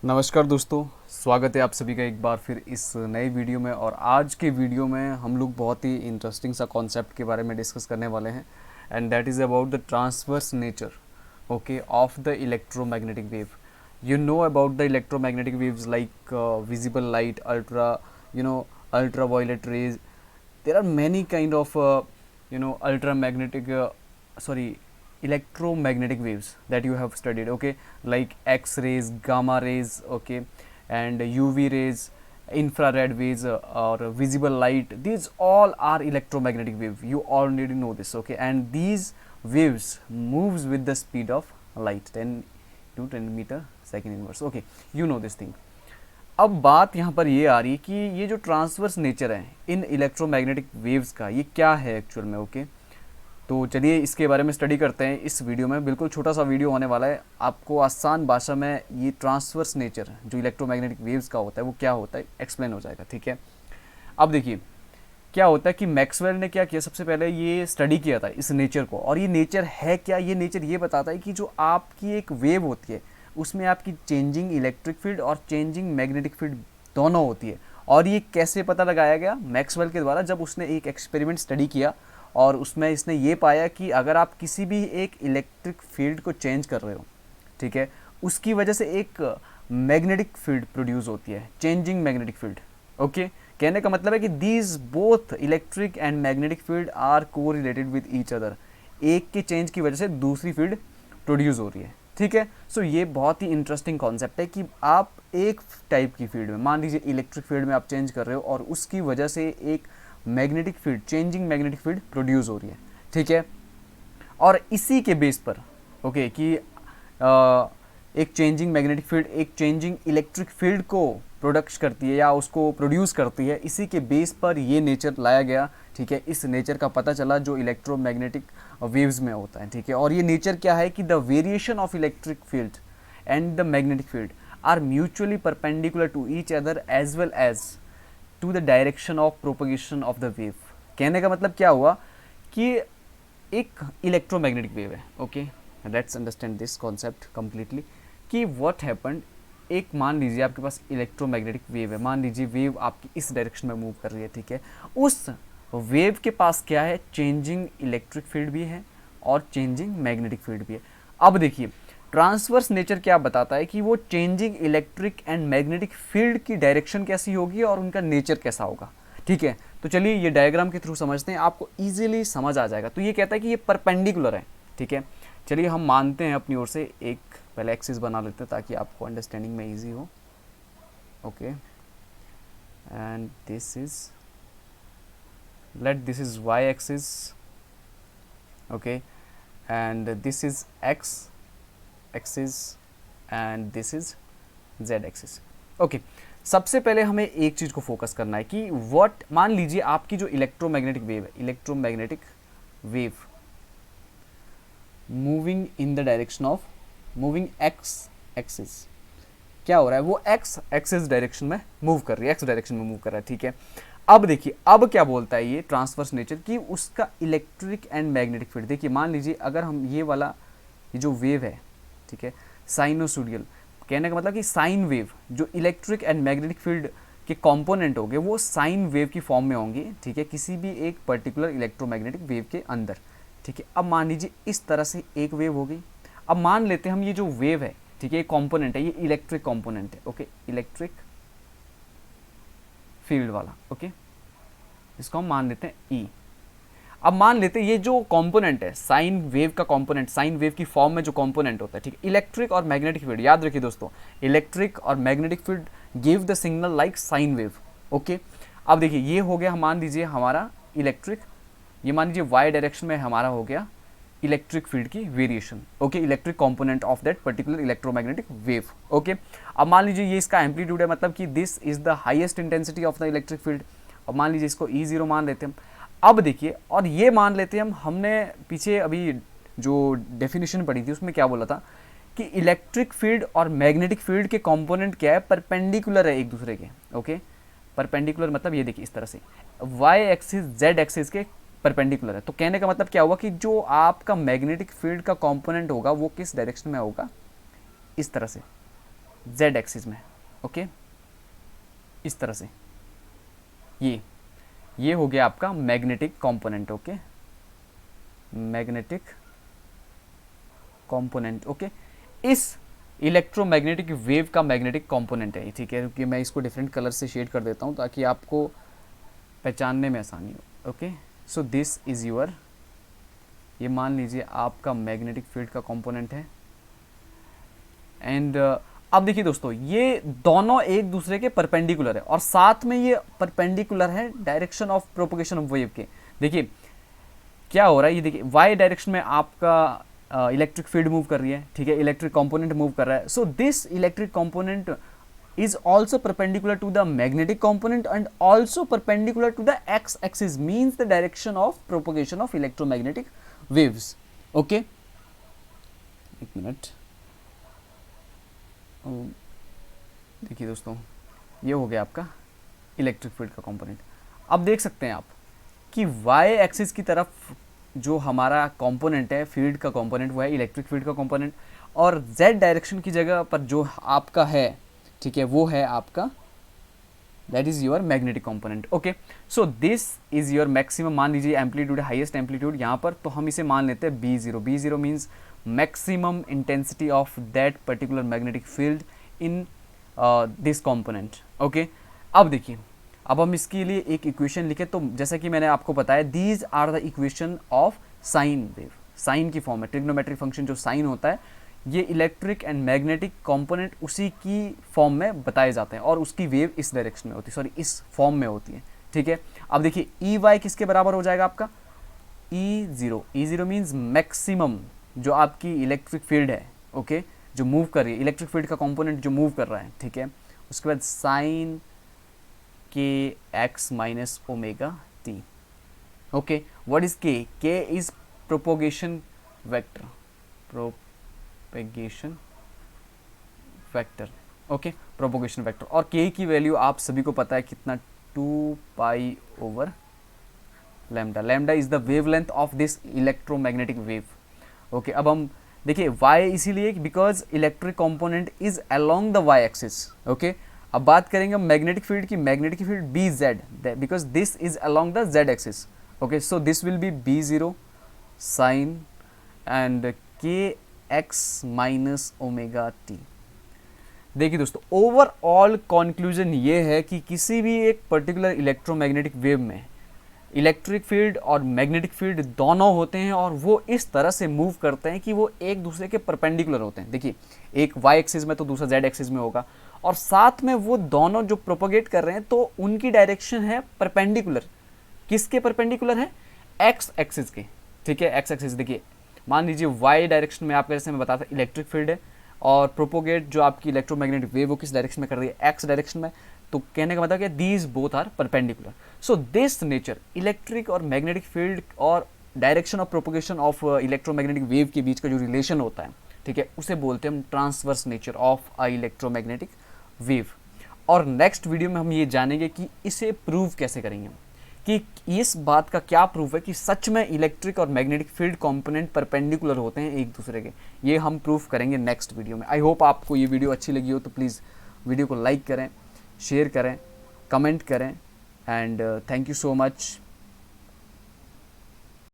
नमस्कार दोस्तों, स्वागत है आप सभी का एक बार फिर इस नए वीडियो में। और आज के वीडियो में हम लोग बहुत ही इंटरेस्टिंग सा कॉन्सेप्ट के बारे में डिस्कस करने वाले हैं, and that is about the transverse nature okay of the electromagnetic wave. you know about the electromagnetic waves like visible light, ultraviolet rays. There are many kind of ultramagnetic sorry electromagnetic waves that you have studied, okay, like x rays, gamma rays, okay, and uv rays, infrared waves, or visible light. These all are electromagnetic wave. You already know this, okay, and these waves moves with the speed of light, 10 to 10 meter second inverse, okay, you know this thing. अब बात यहाँ पर ये आ रही है कि ये जो ट्रांसवर्स नेचर है इन इलेक्ट्रोमैग्नेटिक वेव्स का, ये क्या है एक्चुअल में, ओके। तो चलिए इसके बारे में स्टडी करते हैं इस वीडियो में। बिल्कुल छोटा सा वीडियो होने वाला है, आपको आसान भाषा में ये ट्रांसवर्स नेचर जो इलेक्ट्रोमैग्नेटिक वेव्स का होता है वो क्या होता है एक्सप्लेन हो जाएगा, ठीक है। अब देखिए क्या होता है कि मैक्सवेल ने क्या किया, सबसे पहले ये स्टडी किया था इस नेचर को। और ये नेचर है क्या, ये नेचर ये बताता है कि जो आपकी एक वेव होती है उसमें आपकी चेंजिंग इलेक्ट्रिक फील्ड और चेंजिंग मैग्नेटिक फील्ड दोनों होती है। और ये कैसे पता लगाया गया मैक्सवेल के द्वारा, जब उसने एक एक्सपेरिमेंट स्टडी किया और उसमें इसने ये पाया कि अगर आप किसी भी एक इलेक्ट्रिक फील्ड को चेंज कर रहे हो, ठीक है, उसकी वजह से एक मैग्नेटिक फील्ड प्रोड्यूस होती है, चेंजिंग मैग्नेटिक फील्ड, ओके। कहने का मतलब है कि these both electric and magnetic field are correlated with each other. एक के चेंज की वजह से दूसरी फील्ड प्रोड्यूस हो रही है, ठीक है। सो ये बहुत ही इंटरेस्टिंग कॉन्सेप्ट है कि आप एक टाइप की फील्ड में, मान लीजिए इलेक्ट्रिक फील्ड में आप चेंज कर रहे हो और उसकी वजह से एक magnetic field, changing magnetic field produce हो रही है, ठीक है। और इसी के बेस पर ओके कि एक चेंजिंग मैग्नेटिक फील्ड एक चेंजिंग इलेक्ट्रिक फील्ड को प्रोडक्ट करती है या उसको प्रोड्यूस करती है, इसी के बेस पर ये नेचर लाया गया, ठीक है। इस नेचर का पता चला जो इलेक्ट्रोमैग्नेटिक वेव्स में होता है, ठीक है। और ये नेचर क्या है कि the variation of electric field and the magnetic field are mutually perpendicular to each other as well as to the direction of propagation of the wave. कहने का मतलब क्या हुआ कि एक इलेक्ट्रोमैग्नेटिक वेव है, okay, let's understand this concept completely कि what happened. एक मान लीजिए आपके पास इलेक्ट्रोमैग्नेटिक वेव है, मान लीजिए वेव आपकी इस डायरेक्शन में मूव कर रही है, ठीक है। उस वेव के पास क्या है, चेंजिंग इलेक्ट्रिक फील्ड भी है और चेंजिंग मैग्नेटिक फील्ड भी है। अब देखिए ट्रांसवर्स नेचर क्या बताता है कि वो changing electric and magnetic field की डायरेक्शन कैसी होगी और उनका नेचर कैसा होगा, ठीक है। तो चलिए ये डायग्राम के थ्रू समझते हैं, आपको ईजिली समझ आ जाएगा। तो ये कहता है कि ये परपेंडिकुलर है, ठीक है। चलिए हम मानते हैं अपनी ओर से एक पहले एक्सिस बना लेते हैं ताकि आपको अंडरस्टैंडिंग में इजी हो, okay. And this is let this is y axis, okay, and this is x axis and this is z axis, okay। सबसे पहले हमें एक चीज़ को फोकस करना है कि व्हाट, मान लीजिए आपकी जो इलेक्ट्रोमैग्नेटिक वेव है, electromagnetic wave moving in the direction of moving x axis, क्या हो रहा है, वो x एक्सिस डायरेक्शन में मूव कर रही है, x डायरेक्शन में मूव कर रहा है, ठीक है। अब देखिए अब क्या बोलता है ये ट्रांसवर्स नेचर कि उसका इलेक्ट्रिक एंड मैग्नेटिक फील्ड, देखिए मान लीजिए अगर हम ये वाला ये जो वेव है, ठीक है, साइनोसोडियल, कहने का मतलब कि साइन वेव जो इलेक्ट्रिक एंड मैग्नेटिक फील्ड के कंपोनेंट होंगे वो साइन वेव की फॉर्म में होंगे, ठीक है, किसी भी एक पर्टिकुलर इलेक्ट्रोमैग्नेटिक वेव के अंदर, ठीक है। अब मान लीजिए इस तरह से एक वेव हो गई। अब मान लेते हैं हम ये जो वेव है, ठीक है, ये कंपोनेंट है, ये इलेक्ट्रिक कंपोनेंट है, ओके, इलेक्ट्रिक फील्ड वाला, ओके, इसको हम मान लेते हैं ई। अब मान लेते हैं ये जो कंपोनेंट है साइन वेव का कंपोनेंट, साइन वेव की फॉर्म में जो कंपोनेंट होता है, ठीक है, इलेक्ट्रिक और मैग्नेटिक फील्ड, याद रखिए दोस्तों, इलेक्ट्रिक और magnetic field give the signal like sine wave, okay. अब देखिए ये हो गया, मान लीजिए हमारा इलेक्ट्रिक, ये मान लीजिए वाई डायरेक्शन में हमारा हो गया इलेक्ट्रिक फील्ड की variation, okay, electric component of that particular electromagnetic wave, okay. अब मान लीजिए ये इसका एम्पलीट्यूड है, मतलब कि this is the highest intensity of the electric field. अब मान लीजिए इसको E0 मान लेते हैं हम। अब देखिए और ये मान लेते हैं हम, हमने पीछे अभी जो डेफिनेशन पढ़ी थी उसमें क्या बोला था कि इलेक्ट्रिक फील्ड और मैग्नेटिक फील्ड के कंपोनेंट क्या है, परपेंडिकुलर है एक दूसरे के, ओके। परपेंडिकुलर मतलब ये देखिए इस तरह से वाई एक्सिस जेड एक्सिस के परपेंडिकुलर है। तो कहने का मतलब क्या हुआ कि जो आपका मैग्नेटिक फील्ड का कंपोनेंट होगा वो किस डायरेक्शन में होगा, इस तरह से, जेड एक्सिस में, ओके, इस तरह से। ये हो गया आपका magnetic component, okay, magnetic component, okay. इस इलेक्ट्रोमैग्नेटिक वेव का मैग्नेटिक कंपोनेंट है, ठीक है, क्योंकि मैं इसको डिफरेंट कलर से शेड कर देता हूँ ताकि आपको पहचानने में आसानी हो, okay. So this is your, ये मान लीजिए आपका मैग्नेटिक फील्ड का कंपोनेंट है। एंड अब देखिए दोस्तों, ये दोनों एक दूसरे के परपेंडिकुलर है और साथ में ये परपेंडिकुलर है direction of propagation of wave के। देखिए क्या हो रहा है, ये देखिए वाई डायरेक्शन में आपका इलेक्ट्रिक फील्ड मूव कर रही है, ठीक है, इलेक्ट्रिक कंपोनेंट मूव कर रहा है। So this electric component is also perpendicular to the magnetic component and also perpendicular to the x axis, means the direction of propagation of electromagnetic waves, okay। एक minute, देखिए दोस्तों, ये हो गया आपका इलेक्ट्रिक फील्ड का कंपोनेंट। अब देख सकते हैं आप कि y एक्सिस की तरफ जो हमारा कंपोनेंट है, फील्ड का कंपोनेंट, वो है इलेक्ट्रिक फील्ड का कंपोनेंट, और z डायरेक्शन की जगह पर जो आपका है, ठीक है, वो है आपका, that is your magnetic component, okay. So this is your maximum, मान लीजिए एम्पलीट्यूड, हाईएस्ट एम्पलीट्यूड यहाँ पर, तो हम इसे मान लेते हैं B0। B0 means maximum intensity of that particular magnetic field in this component, okay. अब देखिए, अब हम इसके लिए एक इक्वेशन लिखे, तो जैसा कि मैंने आपको बताया, these are the equation of sine wave, sine की फॉर्म है, ट्रिग्नोमेट्रिक फंक्शन जो साइन होता है, ये इलेक्ट्रिक एंड मैग्नेटिक कंपोनेंट उसी की फॉर्म में बताए जाते हैं और उसकी वेव इस डायरेक्शन में होती है, सॉरी इस फॉर्म में होती है, ठीक है। अब देखिए ई वाई किसके बराबर हो जाएगा आपका, E0। E0 मीन्स मैक्सिमम जो आपकी इलेक्ट्रिक फील्ड है, ओके, जो मूव कर रही है, इलेक्ट्रिक फील्ड का कंपोनेंट जो मूव कर रहा है, ठीक है। उसके बाद साइन के X minus omega T, okay. What is के, के is propagation vector, propagation vector, okay, propagation vector. और के की वैल्यू आप सभी को पता है कितना, 2 pi over lambda. Lambda is the wavelength of this electromagnetic wave, okay. अब हम देखिए वाई इसीलिए because electric component is along the Y axis, okay. अब बात करेंगे मैग्नेटिक फील्ड की, magnetic field B Z, because this is along the Z axis, okay. So this will be B0 sine and K X minus omega T. देखिए दोस्तों, overall conclusion ये है कि किसी भी एक पर्टिकुलर इलेक्ट्रोमैग्नेटिक वेव में इलेक्ट्रिक फील्ड और मैग्नेटिक फील्ड दोनों होते हैं और वो इस तरह से मूव करते हैं कि वो एक दूसरे के परपेंडिकुलर होते हैं। देखिए एक वाई एक्सिस में तो दूसरा जेड एक्सिस में होगा, और साथ में वो दोनों जो प्रोपोगेट कर रहे हैं तो उनकी डायरेक्शन है परपेंडिकुलर। किसके परपेंडिकुलर है, एक्स एक्सिस के, ठीक है। एक्स एक्सिस देखिए, मान लीजिए वाई डायरेक्शन में आपका, जैसे मैं बताता इलेक्ट्रिक फील्ड है, और प्रोपोगेट जो आपकी इलेक्ट्रोमैग्नेटिक वेव वो किस डायरेक्शन में कर रही है, एक्स डायरेक्शन में। तो कहने का मतलब क्या, these both are perpendicular. So this nature, electric और मैग्नेटिक फील्ड और direction of propagation of electromagnetic wave के बीच का जो रिलेशन होता है, ठीक है, उसे बोलते हैं हम transverse nature of a electromagnetic wave. और नेक्स्ट वीडियो में हम ये जानेंगे कि इसे प्रूव कैसे करेंगे, कि इस बात का क्या प्रूफ है कि सच में इलेक्ट्रिक और मैग्नेटिक फील्ड कंपोनेंट परपेंडिकुलर होते हैं एक दूसरे के। ये हम प्रूफ करेंगे नेक्स्ट वीडियो में। आई होप आपको ये वीडियो अच्छी लगी हो, तो प्लीज़ वीडियो को लाइक करें, शेयर करें, कमेंट करें, and thank you so much.